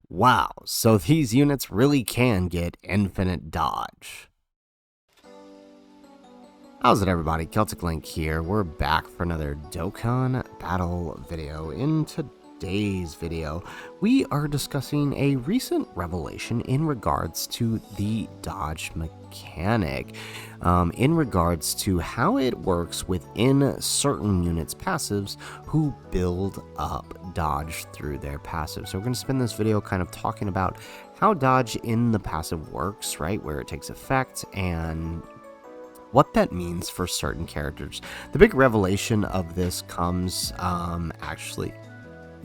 Wow, so these units really can get infinite dodge. How's it, everybody? Celtic Link here. We're back for another Dokkan battle video. In today's video, we are discussing a recent revelation in regards to the dodge mechanic, in regards to how it works within certain units' passives who build up dodge through their passive. So we're going to spend this video kind of talking about how dodge in the passive works, right, where it takes effect, and what that means for certain characters. The big revelation of this comes actually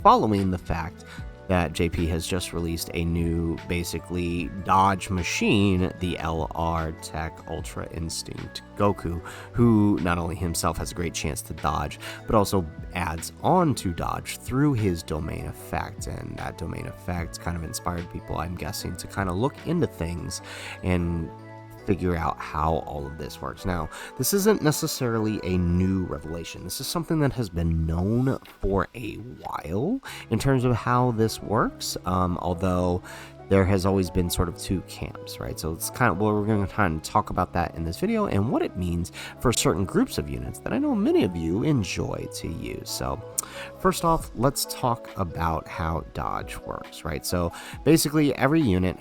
following the fact that JP has just released a new, basically, dodge machine, the LR Tech Ultra Instinct Goku, who not only himself has a great chance to dodge, but also adds on to dodge through his domain effect. And that domain effect kind of inspired people, I'm guessing, to kind of look into things and figure out how all of this works. Now, this isn't necessarily a new revelation. This is something that has been known for a while in terms of how this works, although there has always been sort of two camps, right? So it's kind of, well, we're going to kind of talk about that in this video and what it means for certain groups of units that I know many of you enjoy to use. So first off, let's talk about how dodge works, right? So basically every unit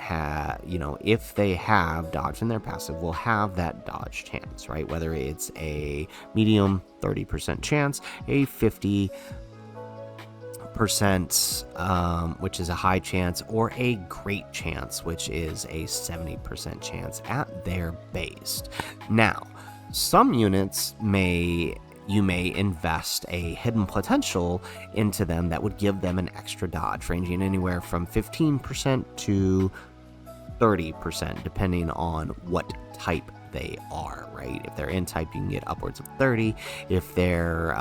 if they have dodge in their passive, will have that dodge chance, right? Whether it's a medium 30% chance, a 50%, which is a high chance, or a great chance, which is a 70% chance at their base. Now, some units you may invest a hidden potential into them that would give them an extra dodge, ranging anywhere from 15% to 30%, depending on what type they are, right? If they're N type, you can get upwards of 30. If they're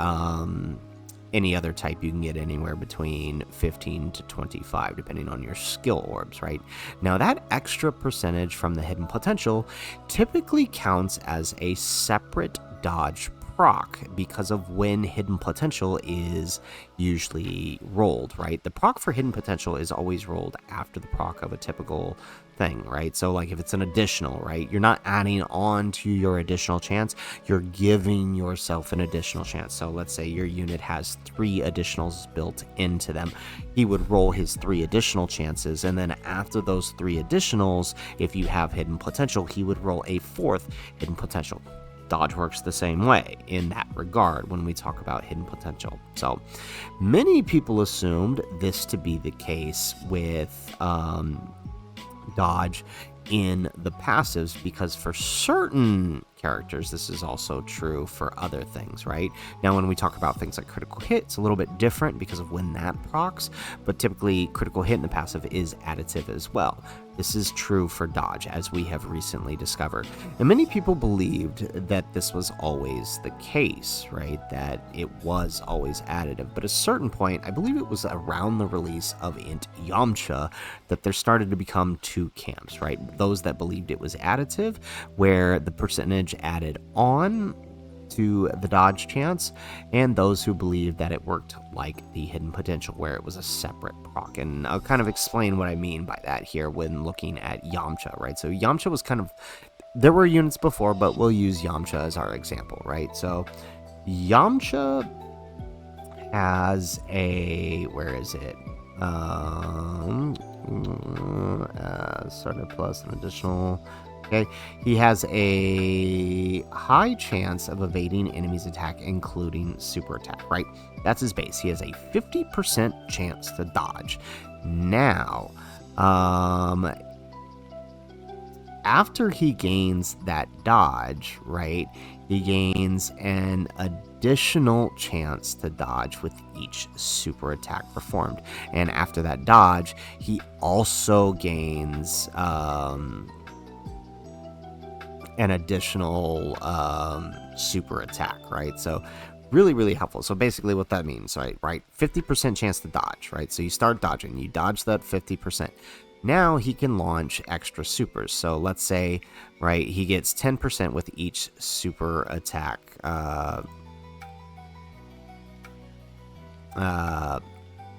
any other type, you can get anywhere between 15 to 25, depending on your skill orbs, right? Now, that extra percentage from the hidden potential typically counts as a separate dodge proc because of when hidden potential is usually rolled, right? The proc for hidden potential is always rolled after the proc of a typical thing, right? So like if it's an additional, right, you're not adding on to your additional chance, you're giving yourself an additional chance. So let's say your unit has 3 additionals built into them. He would roll his 3 additional chances, and then after those 3 additionals, if you have hidden potential, he would roll a 4th hidden potential. Dodge works the same way in that regard when we talk about hidden potential. So many people assumed this to be the case with dodge in the passives, because for certain characters this is also true for other things, right? Now, when we talk about things like critical hit, it's a little bit different because of when that procs, but typically critical hit in the passive is additive as well. This is true for dodge, as we have recently discovered. And many people believed that this was always the case, right? That it was always additive. But at a certain point, I believe it was around the release of Int Yamcha, that there started to become 2 camps, right? Those that believed it was additive, where the percentage added on to the dodge chance, and those who believed that it worked like the hidden potential, where it was a separate proc. And I'll kind of explain what I mean by that here when looking at Yamcha, right? So Yamcha was kind of, there were units before, but we'll use Yamcha as our example, right? So Yamcha has a, where is it? Started plus an additional. Okay, he has a high chance of evading enemies' attack, including super attack, right? That's his base. He has a 50% chance to dodge. Now, after he gains that dodge, right, he gains an additional chance to dodge with each super attack performed. And after that dodge, he also gains an additional super attack, right? So really, really helpful. So basically what that means, right, 50% chance to dodge, right? So you start dodging, you dodge that 50%. Now he can launch extra supers. So let's say, right, he gets 10% with each super attack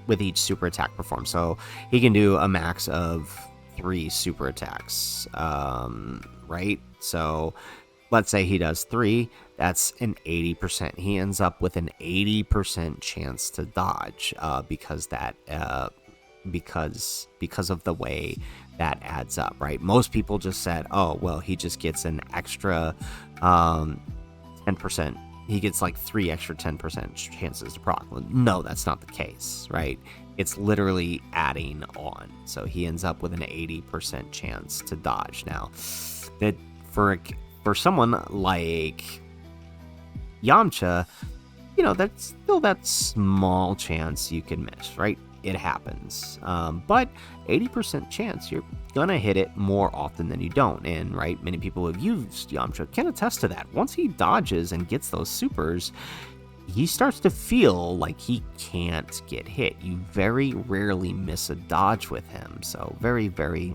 with each super attack performed. So he can do a max of 3 super attacks, right? So let's say he does 3, that's an 80%. He ends up with an 80% chance to dodge, because of the way that adds up, right? Most people just said, oh, well, he just gets an extra 10%. He gets like 3 extra 10% chances to proc. Well, no, that's not the case, right? It's literally adding on. So he ends up with an 80% chance to dodge. Now, that for someone like Yamcha, that's still that small chance you can miss, right? It happens. But 80% chance you're gonna hit it more often than you don't. And right, many people who have used Yamcha can attest to that. Once he dodges and gets those supers, he starts to feel like he can't get hit. You very rarely miss a dodge with him. So very, very,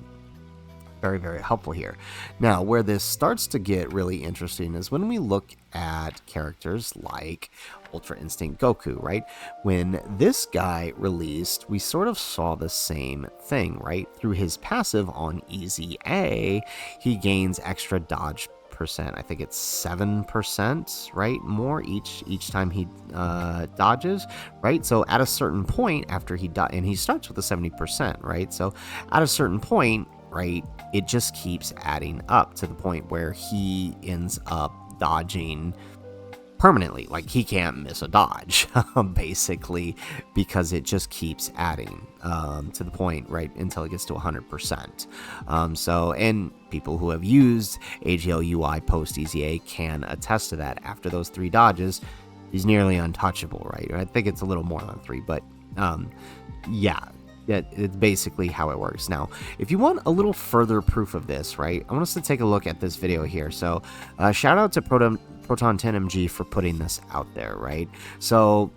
very, very helpful here. Now, where this starts to get really interesting is when we look at characters like Ultra Instinct Goku, right? When this guy released, we sort of saw the same thing, right? Through his passive on Easy A, he gains extra dodge percent. I think it's 7%, right? More each time he dodges, right? So at a certain point after he and he starts with a 70%, right? So at a certain point, right, it just keeps adding up to the point where he ends up dodging permanently. Like, he can't miss a dodge, basically, because it just keeps adding to the point, right, until it gets to 100%. So, and people who have used AGL UI post EZA can attest to that. After those 3 dodges, he's nearly untouchable, right? I think it's a little more than 3, but yeah. It's basically how it works. Now, if you want a little further proof of this, right, I want us to take a look at this video here. So, shout out to Proton10MG for putting this out there, right? So,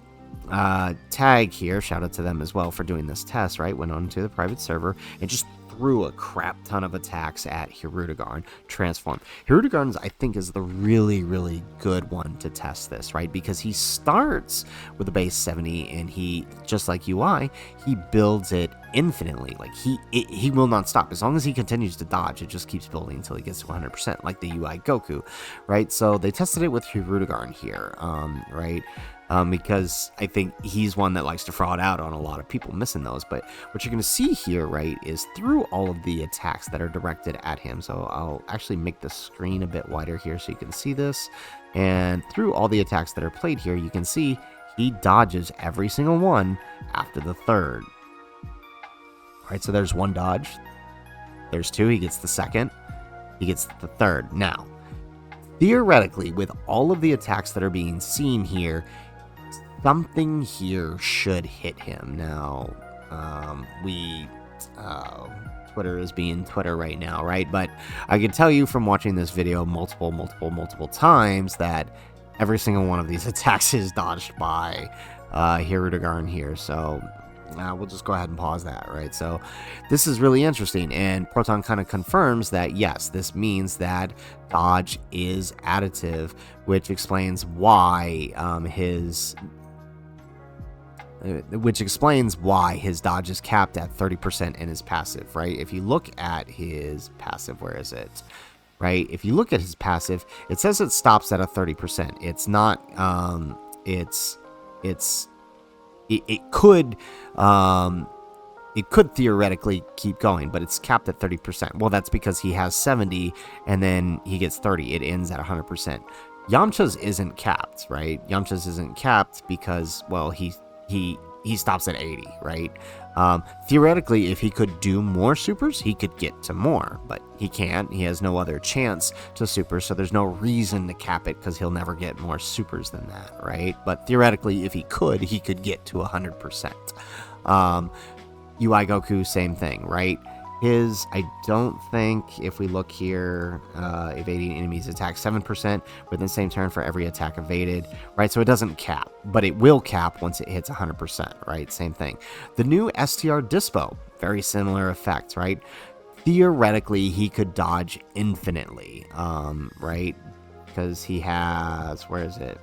Tag here, shout out to them as well for doing this test, right? Went on to the private server and just threw a crap ton of attacks at Hirudegarn transform. Hirudegarn's, I think, is the really, really good one to test this, right? Because he starts with a base 70 and he, just like UI, he builds it infinitely. Like, he will not stop. As long as he continues to dodge, it just keeps building until he gets to 100%, like the UI Goku, right? So they tested it with Hirudegarn here, right? Because I think he's one that likes to fraud out on a lot of people missing those. But what you're going to see here, right, is through all of the attacks that are directed at him. So I'll actually make the screen a bit wider here so you can see this. And through all the attacks that are played here, you can see he dodges every single one after the 3rd. All right, so there's 1 dodge. There's 2. He gets the 2nd. He gets the 3rd. Now, theoretically, with all of the attacks that are being seen here, something here should hit him. Now, Twitter is being Twitter right now, right? But I can tell you from watching this video multiple times that every single one of these attacks is dodged by Hirudegarn here. So we'll just go ahead and pause that, right? So this is really interesting, and Proton kind of confirms that, yes, this means that dodge is additive, which explains why his dodge is capped at 30% in his passive, right? If you look at his passive, where is it? Right? If you look at his passive, it says it stops at a 30%. It's not, it could theoretically keep going, but it's capped at 30%. Well, that's because he has 70 and then he gets 30. It ends at 100%. Yamcha's isn't capped, right? Yamcha's isn't capped because, well, he stops at 80, right? Theoretically, if he could do more supers, he could get to more, but he can't. He has no other chance to super, so there's no reason to cap it because he'll never get more supers than that, right? But theoretically, if he could get to 100%. UI Goku, same thing, right? His, I don't think, if we look here, evading enemies attack 7% within the same turn for every attack evaded, right? So it doesn't cap, but it will cap once it hits 100%, right? Same thing. The new STR Dispo, very similar effect, right? Theoretically, he could dodge infinitely, right? Because he has, where is it?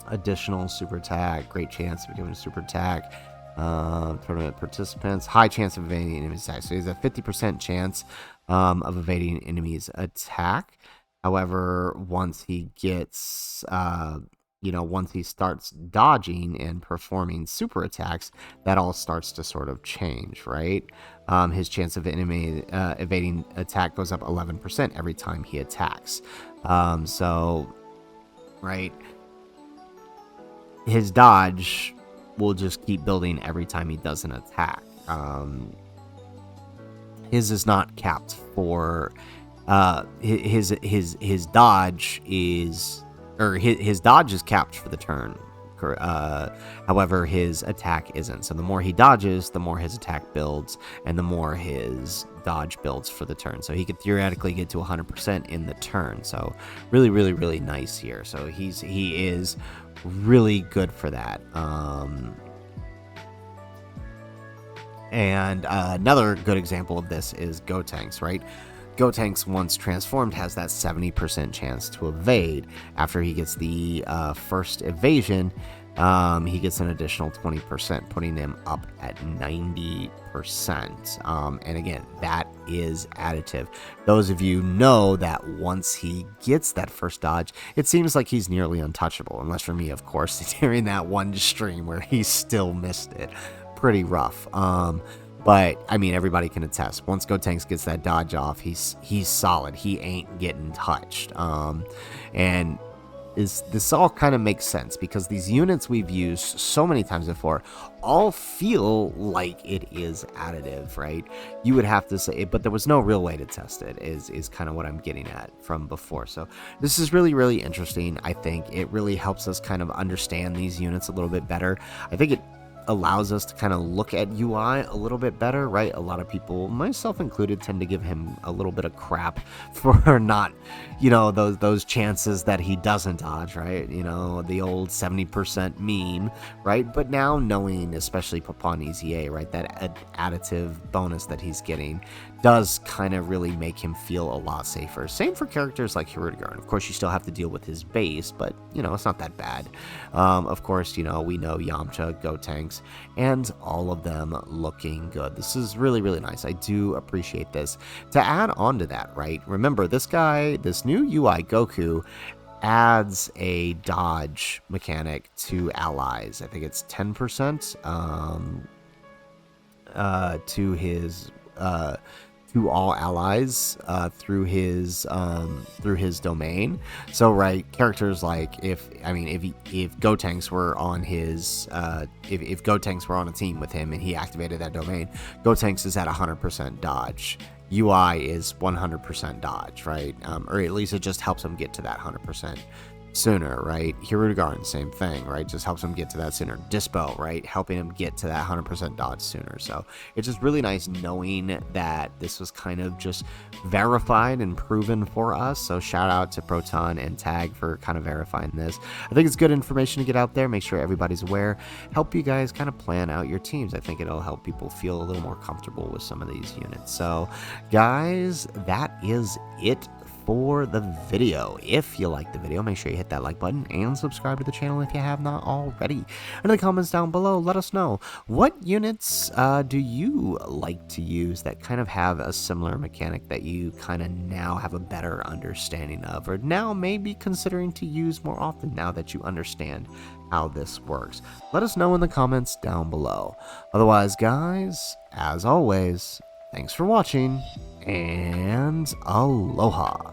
Additional super attack, great chance to be given a super attack. Tournament participants, high chance of evading enemies attack. So he has a 50% chance of evading enemies attack. However, once he gets, once he starts dodging and performing super attacks, that all starts to sort of change, right? His chance of enemy evading attack goes up 11% every time he attacks. Right, his dodge will just keep building every time he does an attack. His is not capped for his dodge is, or his dodge is capped for the turn. However, his attack isn't. So the more he dodges, the more his attack builds, and the more his dodge builds for the turn. So he could theoretically get to 100% in the turn. So really, really, really nice here. So he is really good for that. And another good example of this is Gotenks, right? Gotenks, once transformed, has that 70% chance to evade. After he gets the first evasion, he gets an additional 20%, putting him up at 90%. And again, that is additive. Those of you know that once he gets that first dodge, it seems like he's nearly untouchable. Unless for me, of course, during that one stream where he still missed it. Pretty rough. But I mean, everybody can attest. Once Gotenks gets that dodge off, he's solid. He ain't getting touched. And this all kind of makes sense because these units we've used so many times before all feel like it is additive, right? You would have to say, but there was no real way to test it. Is kind of what I'm getting at from before. So this is really, really interesting. I think it really helps us kind of understand these units a little bit better. I think it allows us to kind of look at UI a little bit better, right? A lot of people, myself included, tend to give him a little bit of crap for not, those chances that he doesn't dodge, right? The old 70% meme, right? But now knowing, especially upon EZA, right, that additive bonus that he's getting does kind of really make him feel a lot safer. Same for characters like Hirudegarn. Of course, you still have to deal with his base, but, it's not that bad. Of course, we know Yamcha, Gotenks, and all of them looking good. This is really, really nice. I do appreciate this. To add on to that, right, remember, this new UI Goku adds a dodge mechanic to allies. I think it's 10% to his to all allies through his domain. So right, characters like if Gotenks were on his if Gotenks were on a team with him and he activated that domain, Gotenks is at 100% dodge. UI is 100% dodge, right? Or at least it just helps him get to that 100% sooner, right? Hirudegarn, same thing, right? Just helps him get to that sooner. Dispo, right? Helping him get to that 100% dodge sooner. So it's just really nice knowing that this was kind of just verified and proven for us. So shout out to Proton and Tag for kind of verifying this. I think it's good information to get out there. Make sure everybody's aware. Help you guys kind of plan out your teams. I think it'll help people feel a little more comfortable with some of these units. So guys, that is it for the video. If you like the video, make sure you hit that like button and subscribe to the channel if you have not already. In the comments down below, let us know, what units do you like to use that kind of have a similar mechanic that you kind of now have a better understanding of, or now maybe considering to use more often now that you understand how this works. Let us know in the comments down below. Otherwise, guys, as always, thanks for watching, and aloha.